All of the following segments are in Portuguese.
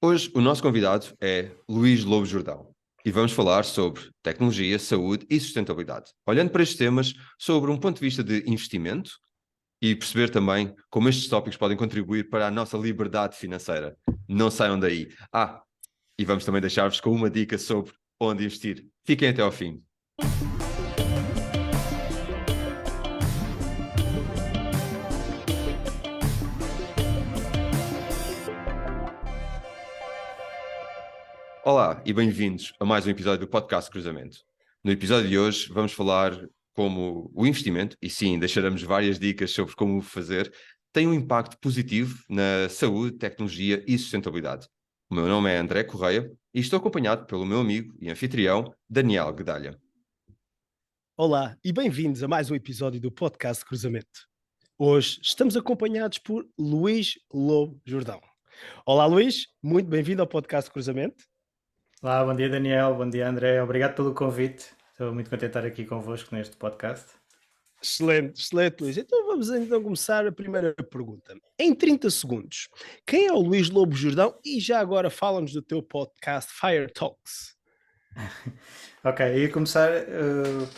Hoje o nosso convidado é Luís Lobo Jordão e vamos falar sobre tecnologia, saúde e sustentabilidade, olhando para estes temas sobre um ponto de vista de investimento e perceber também como estes tópicos podem contribuir para a nossa liberdade financeira. Não saiam daí. E vamos também deixar-vos com uma dica sobre onde investir. Fiquem até ao fim. Olá e bem-vindos a mais um episódio do Podcast Cruzamento. No episódio de hoje vamos falar como o investimento, e sim, deixaremos várias dicas sobre como o fazer, tem um impacto positivo na saúde, tecnologia e sustentabilidade. O meu nome é André Correia e estou acompanhado pelo meu amigo e anfitrião Daniel Guedalha. Olá e bem-vindos a mais um episódio do Podcast Cruzamento. Hoje estamos acompanhados por Luís Lobo Jordão. Olá Luís, muito bem-vindo ao Podcast Cruzamento. Olá, bom dia Daniel, bom dia André, obrigado pelo convite. Estou muito contente de estar aqui convosco neste podcast. Excelente, excelente Luís. Então vamos começar a primeira pergunta. Em 30 segundos, quem é o Luís Lobo Jordão e já agora fala-nos do teu podcast Fire Talks? Ok, ia começar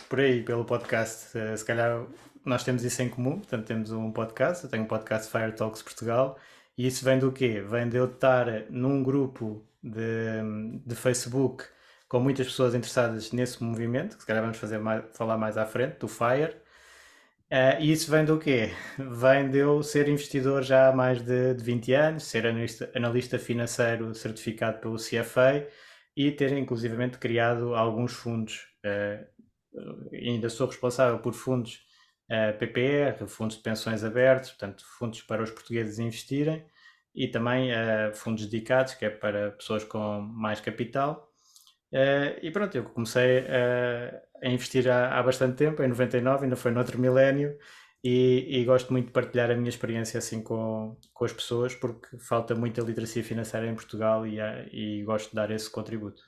por aí, pelo podcast. Se calhar nós temos isso em comum, portanto temos um podcast, eu tenho um podcast Fire Talks Portugal, e isso vem do quê? Vem de eu estar num grupo de Facebook com muitas pessoas interessadas nesse movimento, que se calhar vamos falar mais à frente, do Fire. E isso vem do quê? Vem de eu ser investidor já há mais de 20 anos, ser analista financeiro certificado pelo CFA e ter inclusivamente criado alguns fundos. Ainda sou responsável por fundos PPR, fundos de pensões abertos, portanto fundos para os portugueses investirem, e também fundos dedicados, que é para pessoas com mais capital. E pronto, eu comecei a investir há bastante tempo, em 99, ainda foi no outro milénio, e gosto muito de partilhar a minha experiência assim com as pessoas, porque falta muita literacia financeira em Portugal e gosto de dar esse contributo.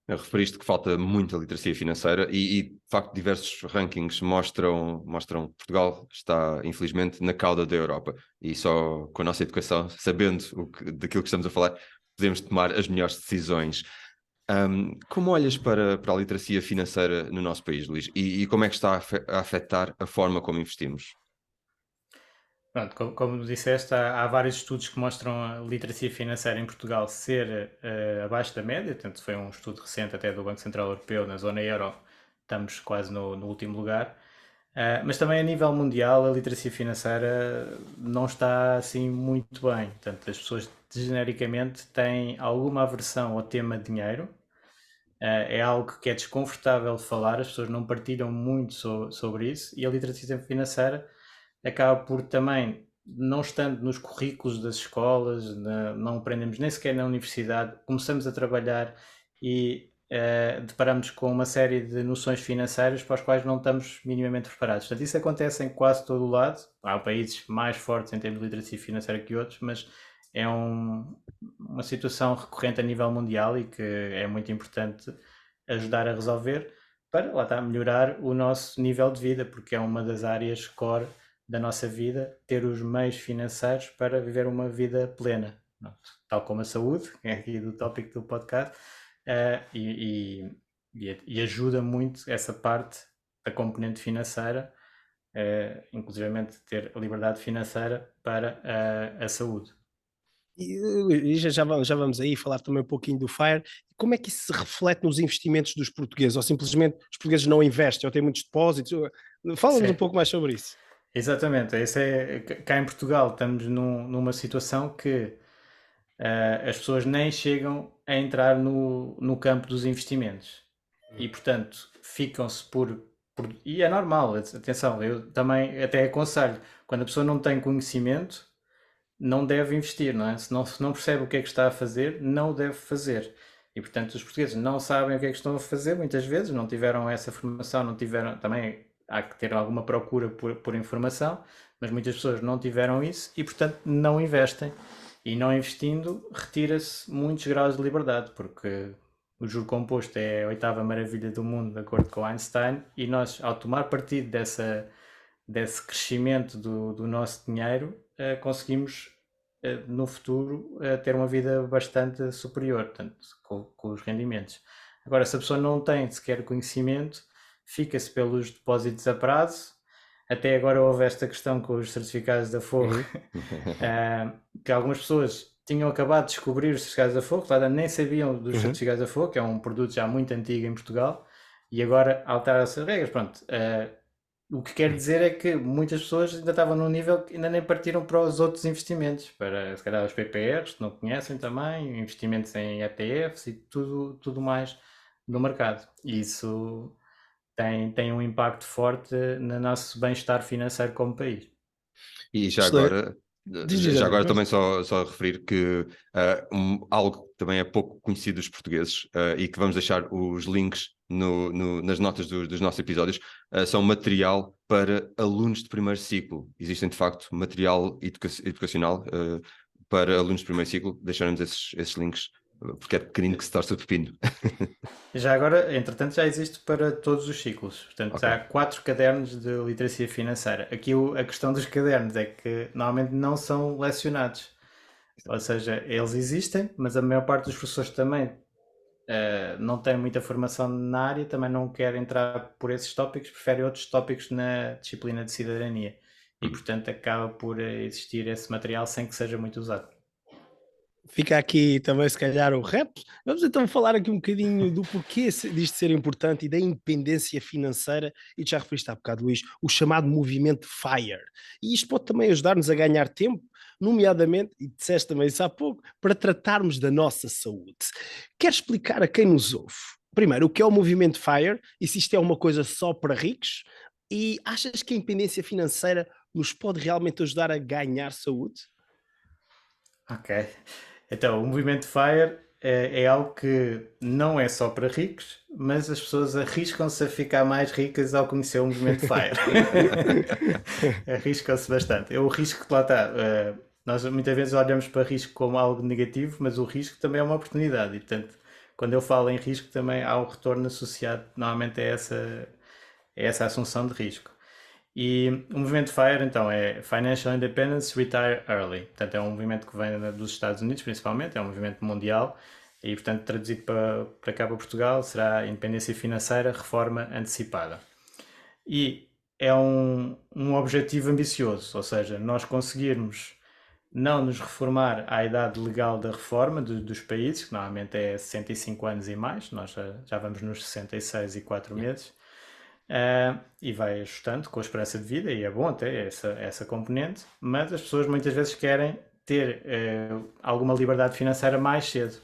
Referiste que falta muita literacia financeira e de facto, diversos rankings mostram que Portugal está, infelizmente, na cauda da Europa. E só com a nossa educação, sabendo daquilo que estamos a falar, podemos tomar as melhores decisões. Como olhas para a literacia financeira no nosso país, Luís? E como é que está a afetar a forma como investimos? Pronto, como disseste, há vários estudos que mostram a literacia financeira em Portugal ser abaixo da média, portanto foi um estudo recente até do Banco Central Europeu, na zona euro, estamos quase no último lugar. Mas também a nível mundial a literacia financeira não está assim muito bem, portanto as pessoas genericamente têm alguma aversão ao tema dinheiro. É algo que é desconfortável de falar, as pessoas não partilham muito sobre isso, e a literacia financeira acaba por também, não estando nos currículos das escolas, não aprendemos nem sequer na universidade, começamos a trabalhar e deparamos com uma série de noções financeiras para as quais não estamos minimamente preparados. Portanto, isso acontece em quase todo o lado. Há países mais fortes em termos de literacia financeira que outros, mas é uma situação recorrente a nível mundial e que é muito importante ajudar a resolver para, lá está, melhorar o nosso nível de vida, porque é uma das áreas core da nossa vida, ter os meios financeiros para viver uma vida plena, tal como a saúde, que é aqui do tópico do podcast, e ajuda muito essa parte da componente financeira, inclusivamente ter a liberdade financeira para a saúde. E já vamos aí falar também um pouquinho do FIRE. Como é que isso se reflete nos investimentos dos portugueses? Ou simplesmente os portugueses não investem, ou têm muitos depósitos? Fala-nos um Sim. pouco mais sobre isso. Exatamente, cá em Portugal estamos numa situação que as pessoas nem chegam a entrar no campo dos investimentos e, portanto, ficam-se e é normal, atenção, eu também até aconselho, quando a pessoa não tem conhecimento, não deve investir, não é? Se não percebe o que é que está a fazer, não o deve fazer. E, portanto, os portugueses não sabem o que é que estão a fazer, muitas vezes, não tiveram essa formação, não tiveram, também há que ter alguma procura por informação, mas muitas pessoas não tiveram isso e, portanto, não investem. E não investindo, retira-se muitos graus de liberdade, porque o juro composto é a oitava maravilha do mundo, de acordo com Einstein, e nós, ao tomar partido desse crescimento do nosso dinheiro, conseguimos no futuro ter uma vida bastante superior, portanto, com os rendimentos. Agora, se a pessoa não tem sequer conhecimento, fica-se pelos depósitos a prazo. Até agora houve esta questão com os certificados da Forro, que algumas pessoas tinham acabado de descobrir os certificados da Forro, claro, nem sabiam dos certificados da Forro, que é um produto já muito antigo em Portugal, e agora alteraram-se as regras. Pronto, o que quer dizer é que muitas pessoas ainda estavam num nível que ainda nem partiram para os outros investimentos, para se calhar os PPRs, que não conhecem também, investimentos em ETFs e tudo mais no mercado. E isso tem um impacto forte no nosso bem-estar financeiro como país. E já Excelente. agora, Diz, já agora André, também só referir que algo que também é pouco conhecido dos portugueses e que vamos deixar os links nas notas dos nossos episódios, são material para alunos de primeiro ciclo. Existem, de facto, material educacional para alunos de primeiro ciclo. Deixaremos esses links, porque é pequenino que se torce o pepino. Já agora, entretanto, já existe para todos os ciclos. Portanto, Ok. há 4 cadernos de literacia financeira. Aqui a questão dos cadernos é que normalmente não são lecionados. Ou seja, eles existem, mas a maior parte dos professores também não tem muita formação na área, também não quer entrar por esses tópicos, prefere outros tópicos na disciplina de cidadania. E, portanto, acaba por existir esse material sem que seja muito usado. fica aqui também, se calhar, o rap. Vamos então falar aqui um bocadinho do porquê disto ser importante e da independência financeira, e já referiste há bocado, Luís, o chamado movimento FIRE. E isto pode também ajudar-nos a ganhar tempo, nomeadamente, e disseste também isso há pouco, para tratarmos da nossa saúde. Queres explicar a quem nos ouve, primeiro, o que é o movimento FIRE e se isto é uma coisa só para ricos? E achas que a independência financeira nos pode realmente ajudar a ganhar saúde? Ok. Então, o movimento FIRE é algo que não é só para ricos, mas as pessoas arriscam-se a ficar mais ricas ao conhecer o movimento FIRE. Arriscam-se bastante. O risco, lá está. Nós muitas vezes olhamos para risco como algo negativo, mas o risco também é uma oportunidade. E, portanto, quando eu falo em risco, também há um retorno associado, normalmente, a essa assunção de risco. E o movimento FIRE, então, é Financial Independence Retire Early. Portanto, é um movimento que vem dos Estados Unidos, principalmente, é um movimento mundial. E, portanto, traduzido para cá para Portugal, será Independência Financeira, Reforma Antecipada. E é um objetivo ambicioso, ou seja, nós conseguirmos não nos reformar à idade legal da reforma dos países, que normalmente é 65 anos e mais, nós já vamos nos 66 e 4 meses, e vai ajustando com a esperança de vida, e é bom até essa componente, mas as pessoas muitas vezes querem ter alguma liberdade financeira mais cedo.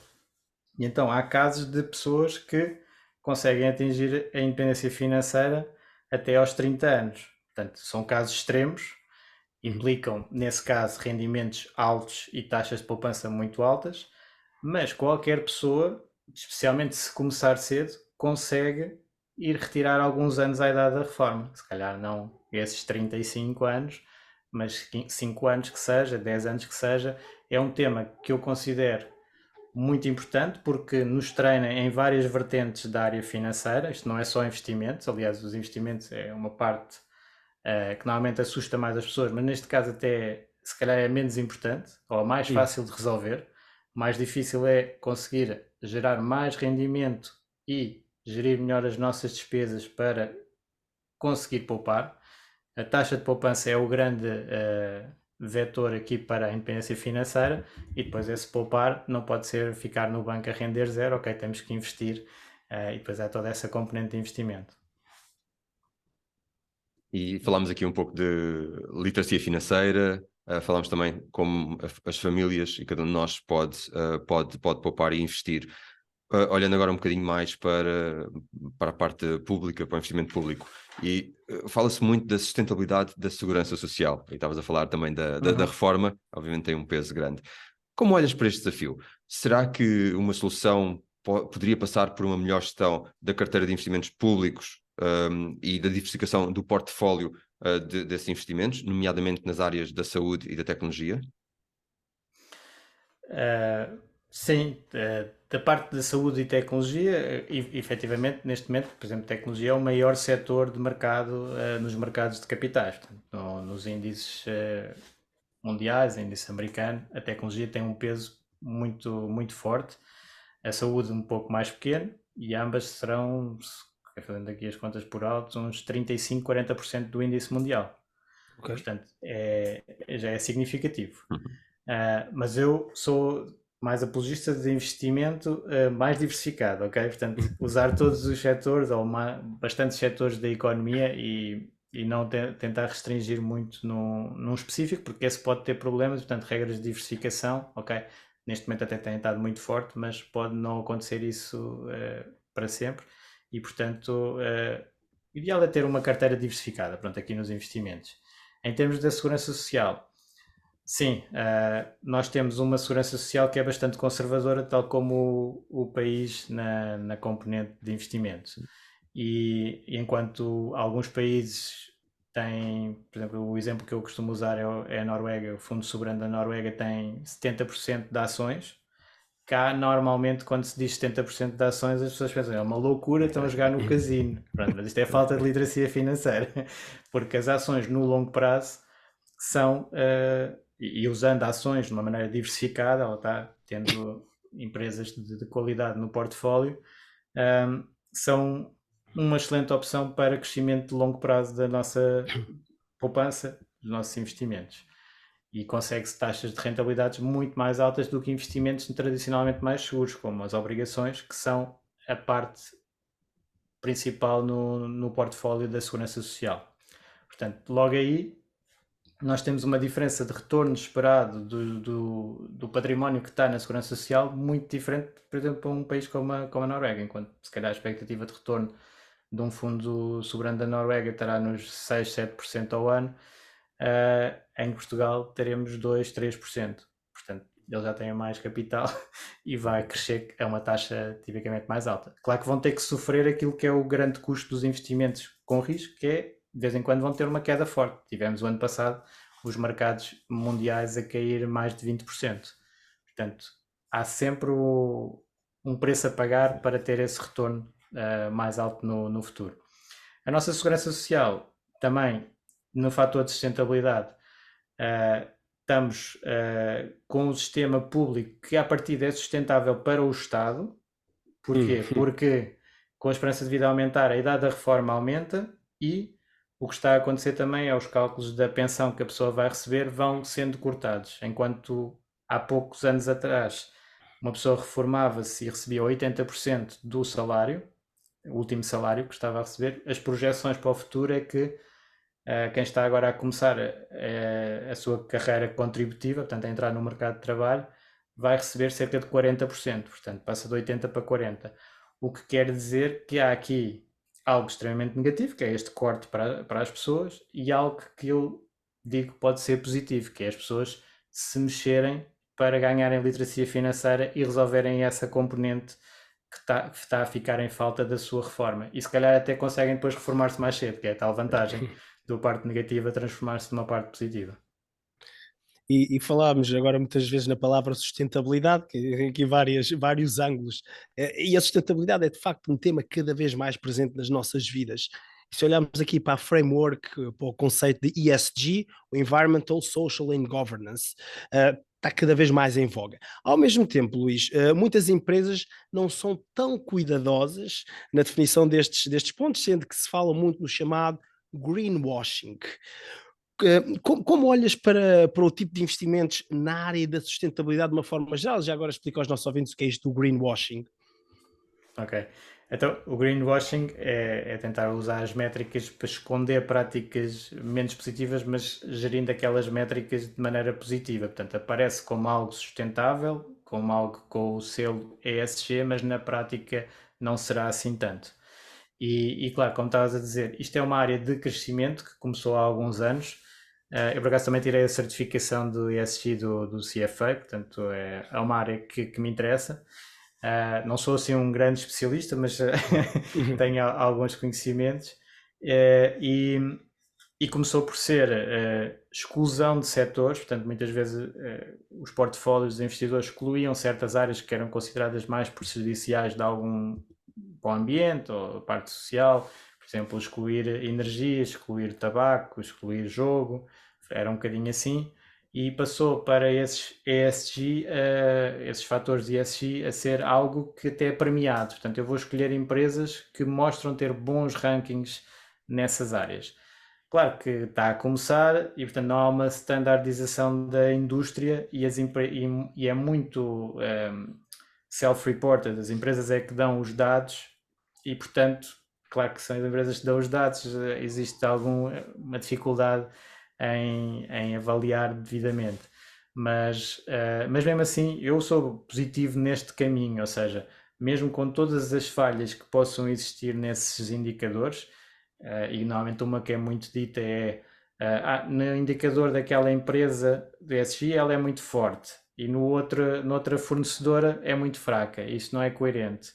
E então há casos de pessoas que conseguem atingir a independência financeira até aos 30 anos. Portanto, são casos extremos, implicam, nesse caso, rendimentos altos e taxas de poupança muito altas, mas qualquer pessoa, especialmente se começar cedo, consegue ir retirar alguns anos à idade da reforma. Se calhar não esses 35 anos, mas 5 anos que seja, 10 anos que seja. É um tema que eu considero muito importante porque nos treina em várias vertentes da área financeira. Isto não é só investimentos, aliás, os investimentos é uma parte que normalmente assusta mais as pessoas, mas neste caso até se calhar é menos importante ou mais fácil de resolver. O mais difícil é conseguir gerar mais rendimento e gerir melhor as nossas despesas para conseguir poupar. A taxa de poupança é o grande vetor aqui para a independência financeira, e depois esse poupar não pode ser ficar no banco a render zero, ok, temos que investir, e depois há toda essa componente de investimento. E falámos aqui um pouco de literacia financeira, falámos também como as famílias e cada um de nós pode poupar e investir. Olhando agora um bocadinho mais para a parte pública, para o investimento público, e fala-se muito da sustentabilidade da segurança social, e estavas a falar também da reforma, obviamente tem um peso grande. Como olhas para este desafio? Será que uma solução poderia passar por uma melhor gestão da carteira de investimentos públicos e da diversificação do portfólio desses investimentos, nomeadamente nas áreas da saúde e da tecnologia? Sim, da parte da saúde e tecnologia, efetivamente, neste momento, por exemplo, tecnologia é o maior setor de mercado nos mercados de capitais, portanto, nos índices mundiais, índice americano, a tecnologia tem um peso muito, muito forte, a saúde um pouco mais pequeno, e ambas serão, fazendo aqui as contas por alto, uns 35, 40% do índice mundial. Ok. Portanto, já é significativo. Uhum. Mas eu sou mais apologista de investimento mais diversificado, ok? Portanto, usar todos os setores, ou bastantes setores da economia, e não tentar restringir muito num específico, porque esse pode ter problemas. Portanto, regras de diversificação, ok? Neste momento até tem estado muito forte, mas pode não acontecer isso para sempre. E, portanto, o ideal é ter uma carteira diversificada, pronto, aqui nos investimentos. Em termos da segurança social, sim, nós temos uma segurança social que é bastante conservadora, tal como o país na componente de investimento. E enquanto alguns países têm, por exemplo, o exemplo que eu costumo usar é a Noruega, o Fundo Soberano da Noruega tem 70% de ações. Cá, normalmente, quando se diz 70% de ações, as pessoas pensam, é uma loucura, estão a jogar no casino. Pronto, mas isto é falta de literacia financeira, porque as ações no longo prazo são, e usando ações de uma maneira diversificada, ela está tendo empresas de qualidade no portfólio, são uma excelente opção para crescimento de longo prazo da nossa poupança, dos nossos investimentos. E consegue-se taxas de rentabilidades muito mais altas do que investimentos tradicionalmente mais seguros, como as obrigações, que são a parte principal no portfólio da segurança social. Portanto, logo aí, nós temos uma diferença de retorno esperado do património que está na segurança social muito diferente, por exemplo, para um país como a Noruega, enquanto se calhar a expectativa de retorno de um fundo soberano da Noruega estará nos 6, 7% ao ano, em Portugal teremos 2, 3%. Portanto, eles já têm mais capital e vai crescer a uma taxa tipicamente mais alta. Claro que vão ter que sofrer aquilo que é o grande custo dos investimentos com risco, que é, de vez em quando, vão ter uma queda forte. Tivemos o ano passado os mercados mundiais a cair mais de 20%. Portanto, há sempre um preço a pagar para ter esse retorno mais alto no futuro. A nossa segurança social também, no fator de sustentabilidade, estamos com um sistema público que, à partida, é sustentável para o Estado. Porquê? Porque com a esperança de vida a aumentar, a idade da reforma aumenta, e o que está a acontecer também é os cálculos da pensão que a pessoa vai receber vão sendo cortados. Enquanto há poucos anos atrás uma pessoa reformava-se e recebia 80% do salário, o último salário que estava a receber, as projeções para o futuro é que quem está agora a começar a sua carreira contributiva, portanto a entrar no mercado de trabalho, vai receber cerca de 40%, portanto passa de 80% para 40%. O que quer dizer que há aqui algo extremamente negativo, que é este corte para as pessoas, e algo que eu digo que pode ser positivo, que é as pessoas se mexerem para ganharem literacia financeira e resolverem essa componente que está a ficar em falta da sua reforma. E se calhar até conseguem depois reformar-se mais cedo, que é a tal vantagem da parte negativa transformar-se numa parte positiva. E falámos agora muitas vezes na palavra sustentabilidade, que tem aqui vários ângulos, e a sustentabilidade é de facto um tema cada vez mais presente nas nossas vidas. E se olharmos aqui para a framework, para o conceito de ESG, o Environmental, Social and Governance, está cada vez mais em voga. Ao mesmo tempo, Luís, muitas empresas não são tão cuidadosas na definição destes pontos, sendo que se fala muito no chamado greenwashing. Como olhas para o tipo de investimentos na área da sustentabilidade de uma forma geral? Já agora explica aos nossos ouvintes o que é isto do greenwashing. Ok. Então, o greenwashing é tentar usar as métricas para esconder práticas menos positivas, mas gerindo aquelas métricas de maneira positiva. Portanto, aparece como algo sustentável, como algo com o selo ESG, mas na prática não será assim tanto. E claro, como estavas a dizer, isto é uma área de crescimento que começou há alguns anos. Eu, por acaso, também tirei a certificação do ESG do CFA, portanto, é uma área que me interessa. Não sou assim um grande especialista, mas tenho alguns conhecimentos. E começou por ser exclusão de setores, portanto, muitas vezes os portfólios dos investidores excluíam certas áreas que eram consideradas mais prejudiciais de algum para o ambiente ou a parte social, por exemplo, excluir energia, excluir tabaco, excluir jogo, era um bocadinho assim. e passou para esses ESG, esses fatores de ESG, a ser algo que até é premiado. Portanto, eu vou escolher empresas que mostram ter bons rankings nessas áreas. Claro que está a começar e, portanto, não há uma standardização da indústria e é muito self-reported. As empresas é que dão os dados e, portanto, claro que são as empresas que dão os dados, existe uma dificuldade em avaliar devidamente. Mas mesmo assim, eu sou positivo neste caminho, ou seja, mesmo com todas as falhas que possam existir nesses indicadores, e normalmente uma que é muito dita é no indicador daquela empresa do ESG ela é muito forte e noutra fornecedora é muito fraca. Isso não é coerente.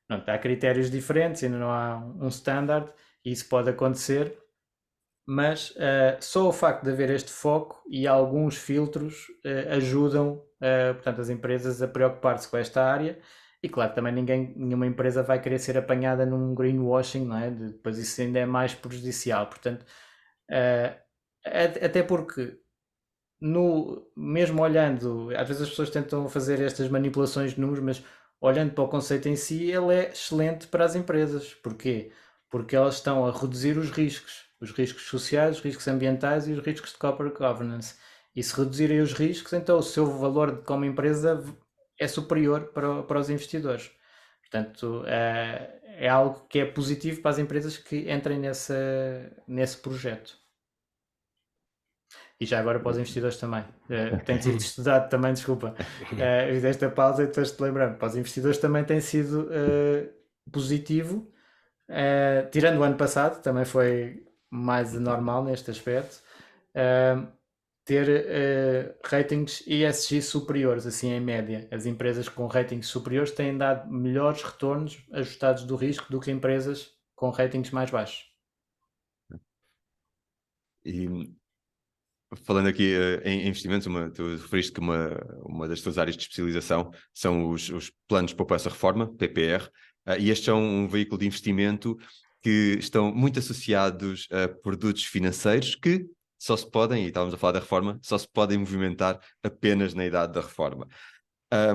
Pronto, há critérios diferentes, ainda não há um standard, e isso pode acontecer, mas só o facto de haver este foco e alguns filtros ajudam, portanto, as empresas a preocupar-se com esta área. E claro, também nenhuma empresa vai querer ser apanhada num greenwashing, não é? Depois isso ainda é mais prejudicial. Portanto, até porque mesmo olhando, às vezes as pessoas tentam fazer estas manipulações de números, mas olhando para o conceito em si, ele é excelente para as empresas. Porquê? Porque elas estão a reduzir os riscos sociais, os riscos ambientais e os riscos de corporate governance. E se reduzirem os riscos, então o seu valor como empresa é superior para os investidores. Portanto, é algo que é positivo para as empresas que entrem nesse projeto. E já agora para os investidores também. Tem sido estudado também, desculpa. Desta pausa e depois te lembrando, para os investidores também tem sido positivo. Tirando o ano passado, também foi mais normal neste aspecto. Ter ratings ESG superiores, assim em média. As empresas com ratings superiores têm dado melhores retornos ajustados do risco do que empresas com ratings mais baixos. E falando aqui em investimentos, tu referiste que uma das tuas áreas de especialização são os planos de poupança-reforma, PPR, e este é um veículo de investimento que estão muito associados a produtos financeiros que só se podem, e estávamos a falar da reforma, só se podem movimentar apenas na idade da reforma.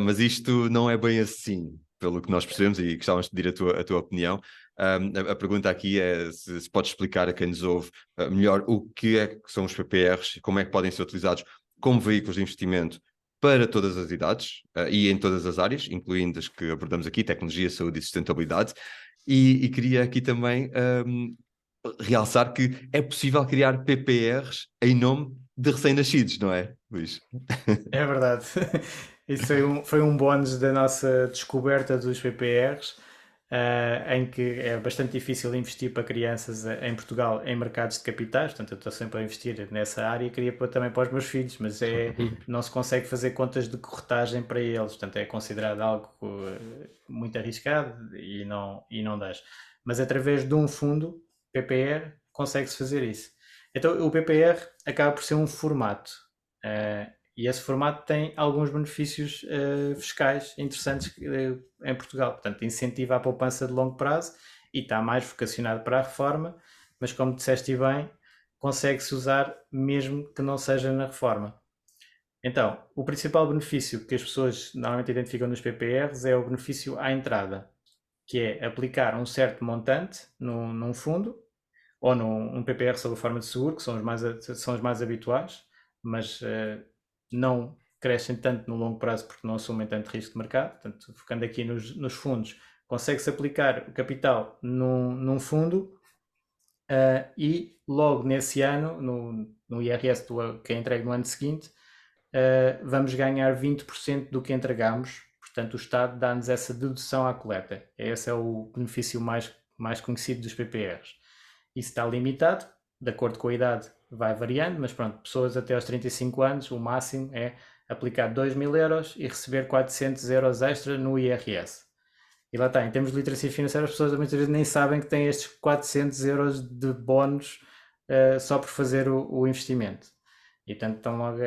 Mas isto não é bem assim, pelo que nós percebemos, e gostávamos de pedir a tua opinião. A pergunta aqui é se podes explicar a quem nos ouve melhor o que é que são os PPRs, como é que podem ser utilizados como veículos de investimento para todas as idades e em todas as áreas, incluindo as que abordamos aqui, tecnologia, saúde e sustentabilidade. E queria aqui também realçar que é possível criar PPRs em nome de recém-nascidos, não é, Luís? É verdade. Isso foi um bónus da nossa descoberta dos PPRs, em que é bastante difícil investir para crianças em Portugal em mercados de capitais. Portanto, eu estou sempre a investir nessa área e queria pôr também para os meus filhos, mas não se consegue fazer contas de corretagem para eles. Portanto, é considerado algo muito arriscado e não dá. Mas através de um fundo, PPR, consegue-se fazer isso. Então, o PPR acaba por ser um formato. E esse formato tem alguns benefícios fiscais interessantes em Portugal. Portanto, incentiva a poupança de longo prazo e está mais vocacionado para a reforma, mas como disseste bem, consegue-se usar mesmo que não seja na reforma. Então, o principal benefício que as pessoas normalmente identificam nos PPRs é o benefício à entrada, que é aplicar um certo montante num fundo ou num PPR sob forma de seguro, que são os mais habituais, mas não crescem tanto no longo prazo porque não assumem tanto risco de mercado. Portanto, focando aqui nos fundos, consegue-se aplicar o capital num fundo e logo nesse ano, no IRS que é entregue no ano seguinte, vamos ganhar 20% do que entregamos. Portanto, o Estado dá-nos essa dedução à coleta. Esse é o benefício mais conhecido dos PPRs. Isso está limitado, de acordo com a idade vai variando, mas pronto, pessoas até aos 35 anos, o máximo é aplicar 2.000 euros e receber 400 euros extra no IRS. E lá está, em termos de literacia financeira, as pessoas muitas vezes nem sabem que têm estes 400 euros de bónus só por fazer o investimento. E portanto estão logo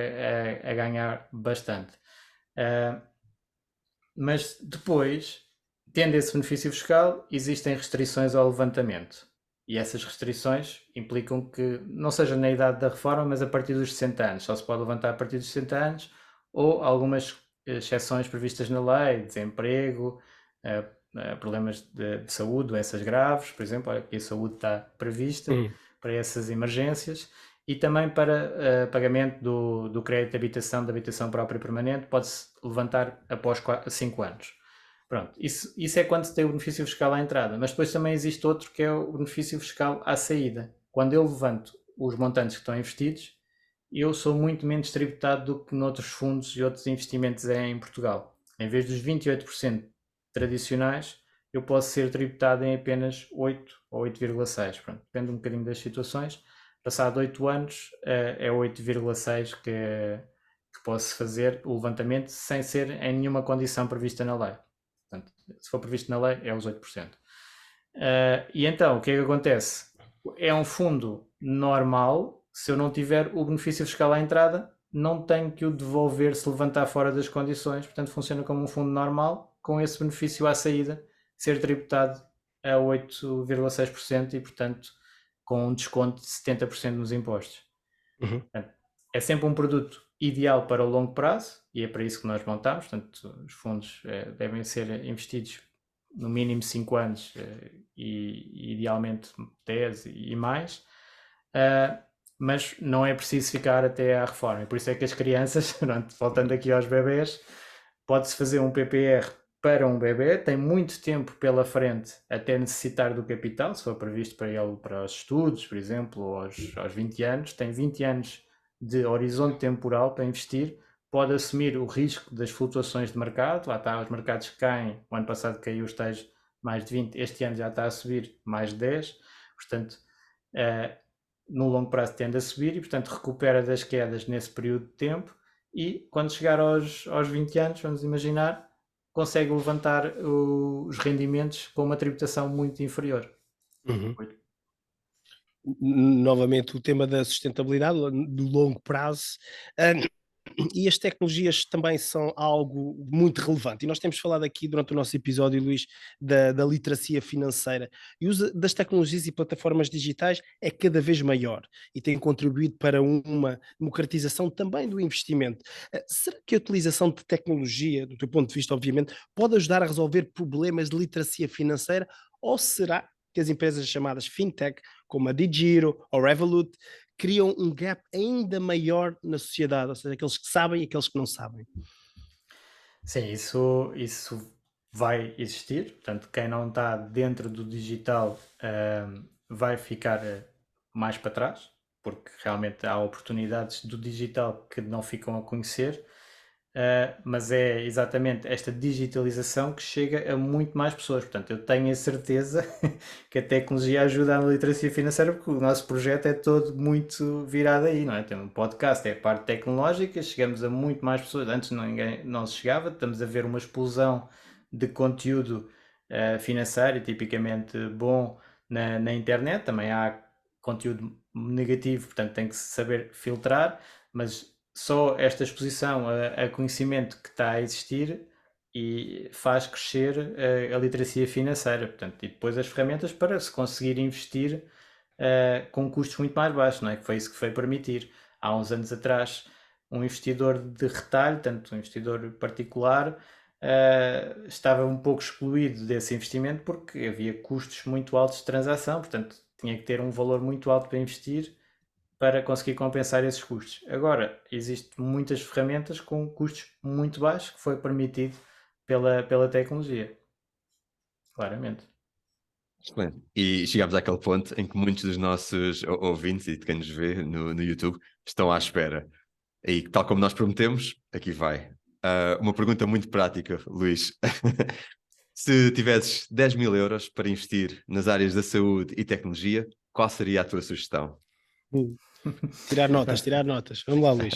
a ganhar bastante. Mas depois, tendo esse benefício fiscal, existem restrições ao levantamento. E essas restrições implicam que não seja na idade da reforma, mas a partir dos 60 anos. Só se pode levantar a partir dos 60 anos, ou algumas exceções previstas na lei, desemprego, problemas de saúde, doenças graves, por exemplo, aqui a saúde está prevista para essas emergências, e também para pagamento do crédito de habitação própria permanente, pode-se levantar após 5 anos. Pronto, isso é quando se tem o benefício fiscal à entrada, mas depois também existe outro que é o benefício fiscal à saída. Quando eu levanto os montantes que estão investidos, eu sou muito menos tributado do que noutros fundos e outros investimentos em Portugal. Em vez dos 28% tradicionais, eu posso ser tributado em apenas 8 ou 8,6. Pronto, depende um bocadinho das situações. Passado 8 anos, é 8,6 que posso fazer o levantamento sem ser em nenhuma condição prevista na lei. Portanto, se for previsto na lei, é os 8%. E então, o que é que acontece? É um fundo normal. Se eu não tiver o benefício fiscal à entrada, não tenho que o devolver se levantar fora das condições. Portanto, funciona como um fundo normal, com esse benefício à saída, ser tributado a 8,6% e, portanto, com um desconto de 70% nos impostos. Portanto, é sempre um produto ideal para o longo prazo e é para isso que nós montamos. Portanto, os fundos devem ser investidos no mínimo 5 anos e idealmente 10 e mais, mas não é preciso ficar até à reforma. E por isso é que as crianças, pronto, voltando aqui aos bebés, pode-se fazer um PPR para um bebê, tem muito tempo pela frente até necessitar do capital, se for previsto para ele para os estudos, por exemplo, ou aos 20 anos, tem 20 anos de horizonte temporal para investir, pode assumir o risco das flutuações de mercado. Lá está, os mercados caem, o ano passado caiu os tais mais de 20, este ano já está a subir mais de 10, portanto, no longo prazo tende a subir e, portanto, recupera das quedas nesse período de tempo e, quando chegar aos 20 anos, vamos imaginar, consegue levantar os rendimentos com uma tributação muito inferior. Novamente o tema da sustentabilidade, do longo prazo, e as tecnologias também são algo muito relevante. E nós temos falado aqui durante o nosso episódio, Luís, da literacia financeira. E o uso das tecnologias e plataformas digitais é cada vez maior e tem contribuído para uma democratização também do investimento. Será que a utilização de tecnologia, do teu ponto de vista, obviamente, pode ajudar a resolver problemas de literacia financeira, ou será que as empresas chamadas fintech, como a Digiro ou Revolut, criam um gap ainda maior na sociedade, ou seja, aqueles que sabem e aqueles que não sabem? Sim, isso vai existir. Portanto, quem não está dentro do digital vai ficar mais para trás, porque realmente há oportunidades do digital que não ficam a conhecer. Mas é exatamente esta digitalização que chega a muito mais pessoas. Portanto, eu tenho a certeza que a tecnologia ajuda na literacia financeira, porque o nosso projeto é todo muito virado aí, não é? Tem um podcast, é a parte tecnológica, chegamos a muito mais pessoas. Antes ninguém não se chegava, estamos a ver uma explosão de conteúdo financeiro, tipicamente bom, na internet. Também há conteúdo negativo, portanto tem que saber filtrar, mas só esta exposição a conhecimento que está a existir e faz crescer a literacia financeira, portanto, e depois as ferramentas para se conseguir investir com custos muito mais baixos, não é? Que foi isso que foi permitir. Há uns anos atrás, um investidor de retalho, tanto um investidor particular, estava um pouco excluído desse investimento porque havia custos muito altos de transação, portanto, tinha que ter um valor muito alto para investir para conseguir compensar esses custos. Agora, existem muitas ferramentas com custos muito baixos que foi permitido pela tecnologia. Claramente. Excelente. E chegámos àquele ponto em que muitos dos nossos ouvintes e de quem nos vê no YouTube estão à espera. E tal como nós prometemos, aqui vai. Uma pergunta muito prática, Luís. Se tivesses 10 mil euros para investir nas áreas da saúde e tecnologia, qual seria a tua sugestão? Tirar notas. Vamos lá, Luís.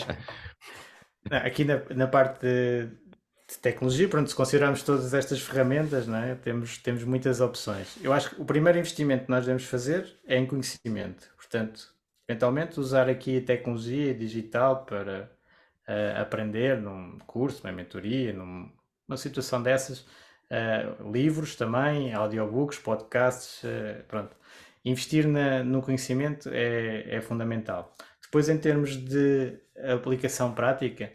Aqui na parte de tecnologia, pronto, se considerarmos todas estas ferramentas, não é? Temos muitas opções. Eu acho que o primeiro investimento que nós devemos fazer é em conhecimento. Portanto, eventualmente usar aqui a tecnologia digital para aprender num curso, numa mentoria, numa situação dessas. Livros também, audiobooks, podcasts, pronto. investir no conhecimento é fundamental. Depois, em termos de aplicação prática,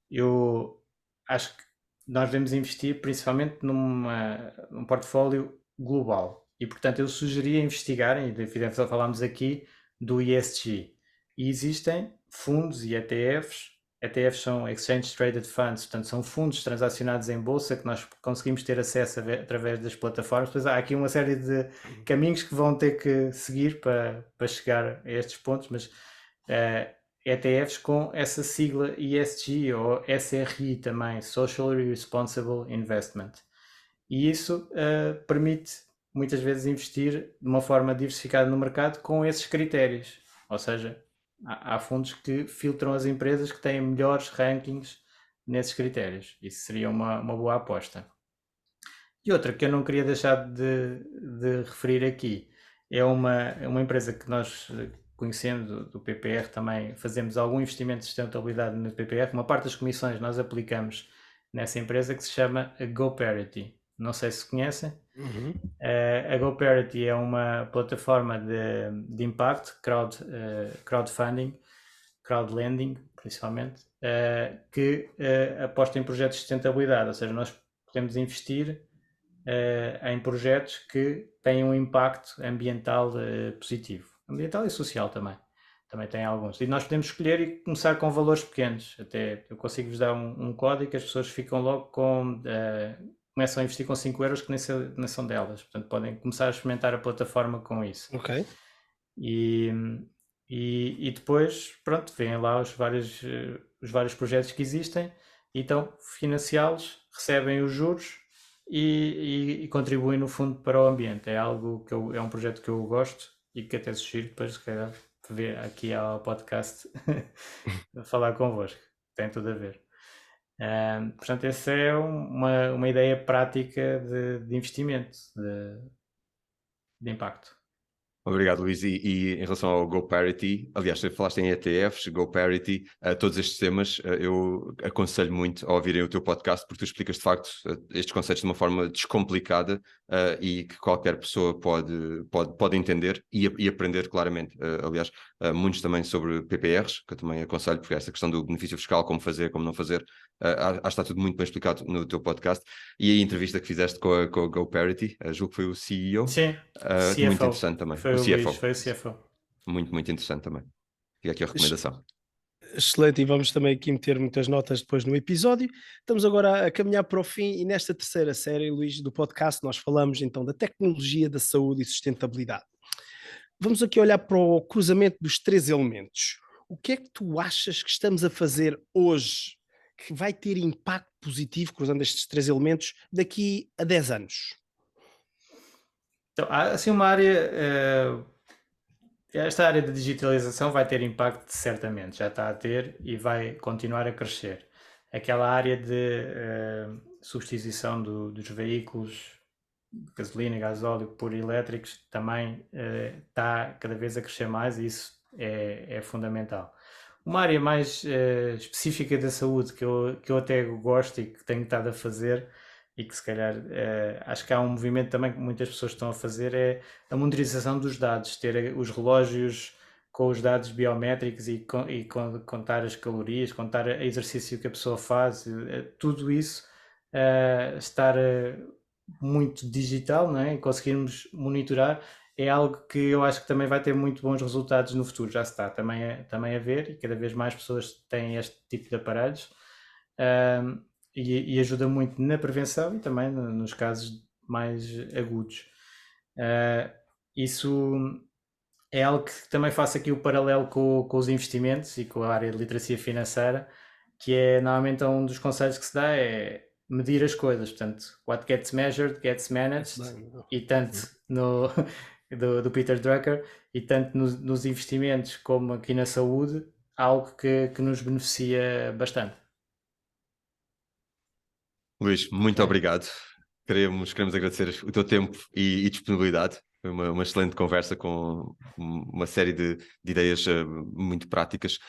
eu acho que nós devemos investir principalmente num portfólio global. E, portanto, eu sugeria investigarem, e só falámos aqui do ESG. E existem fundos e ETFs. ETFs são Exchange Traded Funds, portanto, são fundos transacionados em bolsa que nós conseguimos ter acesso através das plataformas. Pois há aqui uma série de caminhos que vão ter que seguir para chegar a estes pontos, mas ETFs com essa sigla ESG ou SRI também, Socially Responsible Investment. E isso permite muitas vezes investir de uma forma diversificada no mercado com esses critérios. Ou seja, há fundos que filtram as empresas que têm melhores rankings nesses critérios. Isso seria uma boa aposta. E outra que eu não queria deixar de referir aqui é uma empresa que nós conhecendo do PPR também, fazemos algum investimento de sustentabilidade no PPR. Uma parte das comissões nós aplicamos nessa empresa que se chama a GoParity. Não sei se conhecem. A GoParity é uma plataforma de impacto, crowdfunding, crowdlending principalmente, que aposta em projetos de sustentabilidade, ou seja, nós podemos investir em projetos que têm um impacto ambiental positivo, ambiental e social também tem alguns, e nós podemos escolher e começar com valores pequenos. Até eu consigo-vos dar um código que as pessoas ficam logo começam a investir com 5 euros que nem são delas, portanto podem começar a experimentar a plataforma com isso. Ok. E depois, pronto, vêm lá os vários projetos que existem, então financiá-los, recebem os juros e contribuem no fundo para o ambiente. É algo que é um projeto que eu gosto e que até sugiro depois, se calhar, ver aqui ao podcast falar convosco. Tem tudo a ver. Portanto, essa é uma ideia prática de investimento, de impacto. Obrigado, Luís. E em relação ao GoParity, aliás, você falaste em ETFs, GoParity, todos estes temas, eu aconselho muito a ouvirem o teu podcast, porque tu explicas de facto estes conceitos de uma forma descomplicada e que qualquer pessoa pode entender e aprender claramente. Aliás, muitos também sobre PPRs, que eu também aconselho, porque essa questão do benefício fiscal, como fazer, como não fazer, acho que está tudo muito bem explicado no teu podcast. E a entrevista que fizeste com a GoParity, julgo que foi o CEO. Sim, muito interessante também. Foi o CFO. Foi o CFO. Muito, muito interessante também. Fica aqui a recomendação. Excelente, e vamos também aqui meter muitas notas depois no episódio. Estamos agora a caminhar para o fim e nesta terceira série, Luís, do podcast, nós falamos então da tecnologia da saúde e sustentabilidade. Vamos aqui olhar para o cruzamento dos 3 elementos. O que é que tu achas que estamos a fazer hoje que vai ter impacto positivo, cruzando estes 3 elementos, daqui a 10 anos? Então, há assim uma área... esta área de digitalização vai ter impacto certamente, já está a ter e vai continuar a crescer. Aquela área de substituição dos veículos de gasolina e gasóleo por elétricos também está cada vez a crescer mais e isso é fundamental. Uma área mais específica da saúde que eu até gosto e que tenho estado a fazer e que se calhar acho que há um movimento também que muitas pessoas estão a fazer, é a monitorização dos dados, ter os relógios com os dados biométricos e contar as calorias, contar o exercício que a pessoa faz, tudo isso estar muito digital, não é? E conseguirmos monitorar é algo que eu acho que também vai ter muito bons resultados no futuro, já se está também a ver e cada vez mais pessoas têm este tipo de aparelhos. E ajuda muito na prevenção e também nos casos mais agudos. Isso é algo que também faço aqui o paralelo com os investimentos e com a área de literacia financeira, que é normalmente um dos conselhos que se dá é medir as coisas. Portanto, what gets measured gets managed, e tanto do Peter Drucker, e tanto nos investimentos como aqui na saúde, algo que nos beneficia bastante. Luís, muito obrigado. Queremos agradecer o teu tempo e disponibilidade. Foi uma excelente conversa com uma série de ideias muito práticas.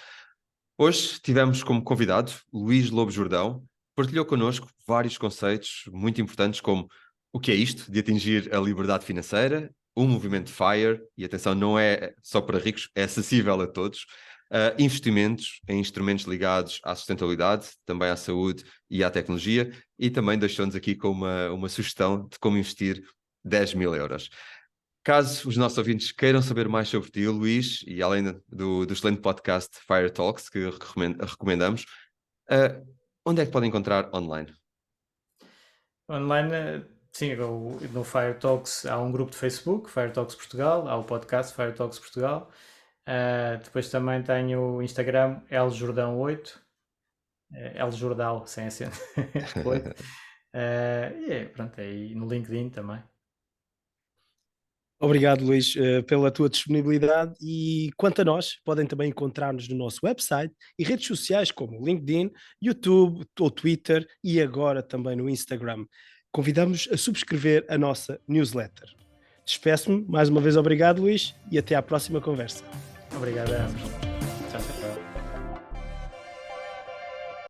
Hoje tivemos como convidado Luís Lobo Jordão. Partilhou connosco vários conceitos muito importantes, como o que é isto de atingir a liberdade financeira, um movimento FIRE, e atenção, não é só para ricos, é acessível a todos. Investimentos em instrumentos ligados à sustentabilidade, também à saúde e à tecnologia, e também deixou-nos aqui com uma sugestão de como investir 10 mil euros. Caso os nossos ouvintes queiram saber mais sobre ti, Luís, e além do excelente podcast Fire Talks, que recomendamos, onde é que podem encontrar online? Online, sim, no Fire Talks há um grupo de Facebook, Fire Talks Portugal, há o podcast Fire Talks Portugal. Depois também tenho o Instagram ljordão8, ljordal, sem acento, 8. Pronto, e no LinkedIn também. Obrigado, Luís, pela tua disponibilidade, e quanto a nós, podem também encontrar-nos no nosso website e redes sociais como LinkedIn, YouTube ou Twitter, e agora também no Instagram. Convidamos a subscrever a nossa newsletter. Despeço-me, mais uma vez obrigado, Luís, e até à próxima conversa. Obrigado a ambos.